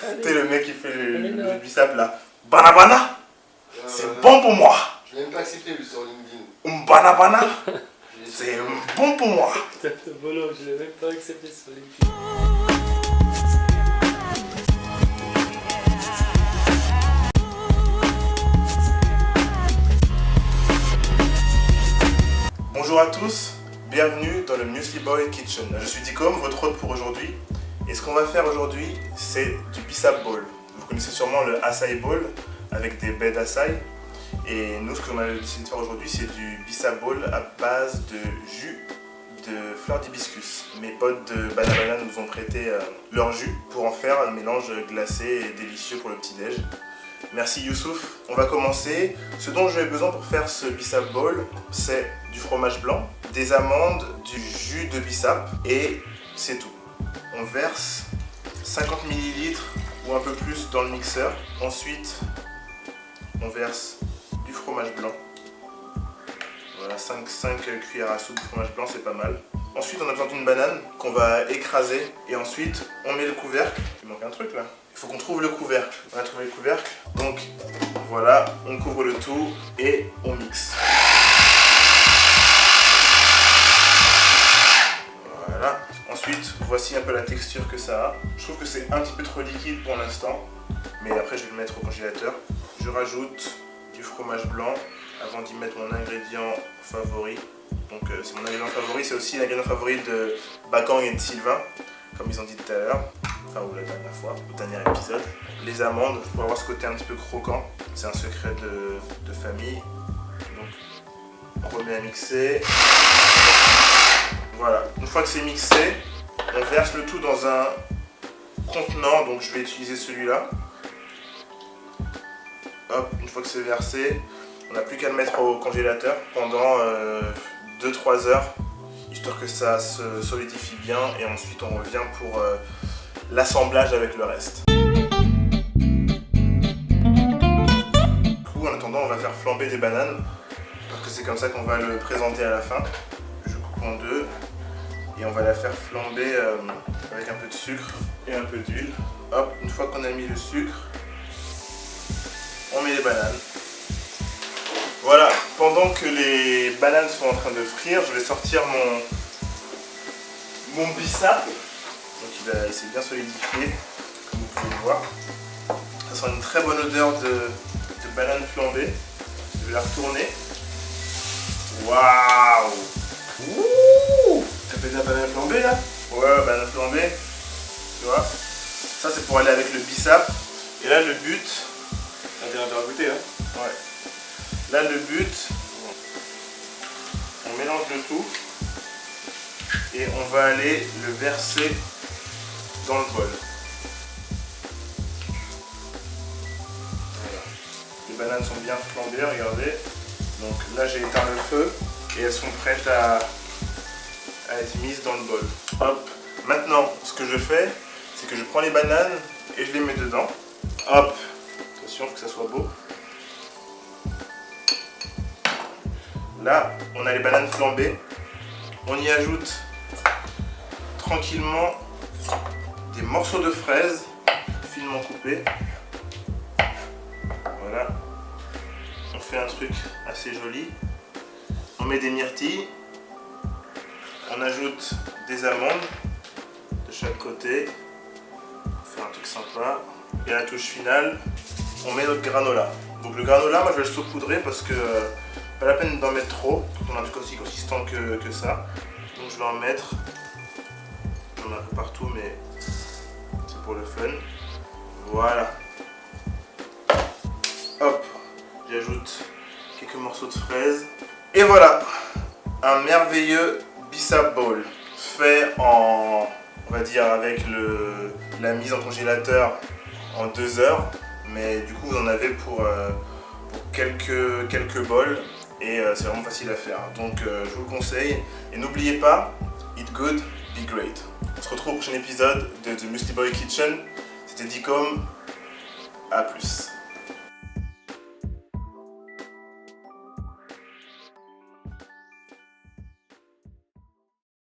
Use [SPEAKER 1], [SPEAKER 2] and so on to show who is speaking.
[SPEAKER 1] T'es le mec qui fait le bicep là. Banabana, c'est bon pour moi.
[SPEAKER 2] Je l'ai même pas accepté lui sur LinkedIn.
[SPEAKER 1] Banabana, c'est bon pour moi.
[SPEAKER 3] Putain de bolo, je l'ai même pas accepté sur LinkedIn.
[SPEAKER 1] Bonjour à tous, bienvenue dans le Muesli Boy Kitchen. Je suis Dicom, votre hôte pour aujourd'hui. Et ce qu'on va faire aujourd'hui, c'est du Bissap Bowl. Vous connaissez sûrement le Acai Bowl avec des baies d'acai. Et nous, ce qu'on a décidé de faire aujourd'hui, c'est du Bissap Bowl à base de jus de fleurs d'hibiscus. Mes potes de Banabana nous ont prêté leur jus pour en faire un mélange glacé et délicieux pour le petit-déj. Merci Youssouf. On va commencer. Ce dont j'ai besoin pour faire ce Bissap Bowl, c'est du fromage blanc, des amandes, du jus de bissap et c'est tout. On verse 50 ml ou un peu plus dans le mixeur. Ensuite, on verse du fromage blanc. Voilà, 5 cuillères à soupe de fromage blanc, c'est pas mal. Ensuite, on a besoin d'une banane qu'on va écraser. Et ensuite, on met le couvercle. Il manque un truc là. Il faut qu'on trouve le couvercle. On a trouvé le couvercle. Donc, voilà, on couvre le tout et on mixe. Voilà. Ensuite, voici un peu la texture que ça a. Je trouve que c'est un petit peu trop liquide pour l'instant. Mais après, je vais le mettre au congélateur. Je rajoute du fromage blanc avant d'y mettre mon ingrédient favori. Donc c'est mon ingrédient favori, c'est aussi l'ingrédient favori de Bakang et de Sylvain, comme ils ont dit tout à l'heure, enfin ou la dernière fois, au dernier épisode. Les amandes, pour avoir ce côté un petit peu croquant, c'est un secret de famille. Donc on remet à mixer. Voilà, une fois que c'est mixé, on verse le tout dans un contenant, donc je vais utiliser celui-là. Hop, une fois que c'est versé, on n'a plus qu'à le mettre au congélateur pendant 2-3 heures, histoire que ça se solidifie bien et ensuite on revient pour l'assemblage avec le reste. Du coup, en attendant, on va faire flamber des bananes, parce que c'est comme ça qu'on va le présenter à la fin. Je coupe en deux et on va la faire flamber avec un peu de sucre et un peu d'huile. Hop, une fois qu'on a mis le sucre, on met les bananes. Voilà, pendant que les bananes sont en train de frire, je vais sortir mon bissap. Donc il s'est bien solidifié, comme vous pouvez le voir. Ça sent une très bonne odeur de banane flambée. Je vais la retourner. Waouh! Ça fait de la banane flambée là? Ouais, banane flambée. Tu vois? Ça c'est pour aller avec le bissap. Et là le but...
[SPEAKER 2] T'as intérêt à goûter hein?
[SPEAKER 1] Ouais. Là le but, on mélange le tout et on va aller le verser dans le bol. Voilà. Les bananes sont bien flambées, regardez. Donc là j'ai éteint le feu et elles sont prêtes à être mises dans le bol. Hop. Maintenant ce que je fais, c'est que je prends les bananes et je les mets dedans. Hop. Attention que ça soit beau. Là, on a les bananes flambées. On y ajoute tranquillement des morceaux de fraises finement coupés. Voilà. On fait un truc assez joli. On met des myrtilles. On ajoute des amandes de chaque côté. On fait un truc sympa. Et à la touche finale, on met notre granola. Donc le granola, moi je vais le saupoudrer parce que pas la peine d'en mettre trop, quand on a un truc aussi consistant que ça. Donc je vais en mettre, j'en ai un peu partout mais c'est pour le fun. Voilà. Hop, j'ajoute quelques morceaux de fraises. Et voilà, un merveilleux Bissap Bowl. Fait en, on va dire avec la mise en congélateur en 2 heures. Mais du coup vous en avez pour quelques bols. Et c'est vraiment facile à faire, donc je vous le conseille. Et n'oubliez pas, eat good, be great. On se retrouve au prochain épisode de The Muesli Boy Kitchen. C'était Dicom, à plus.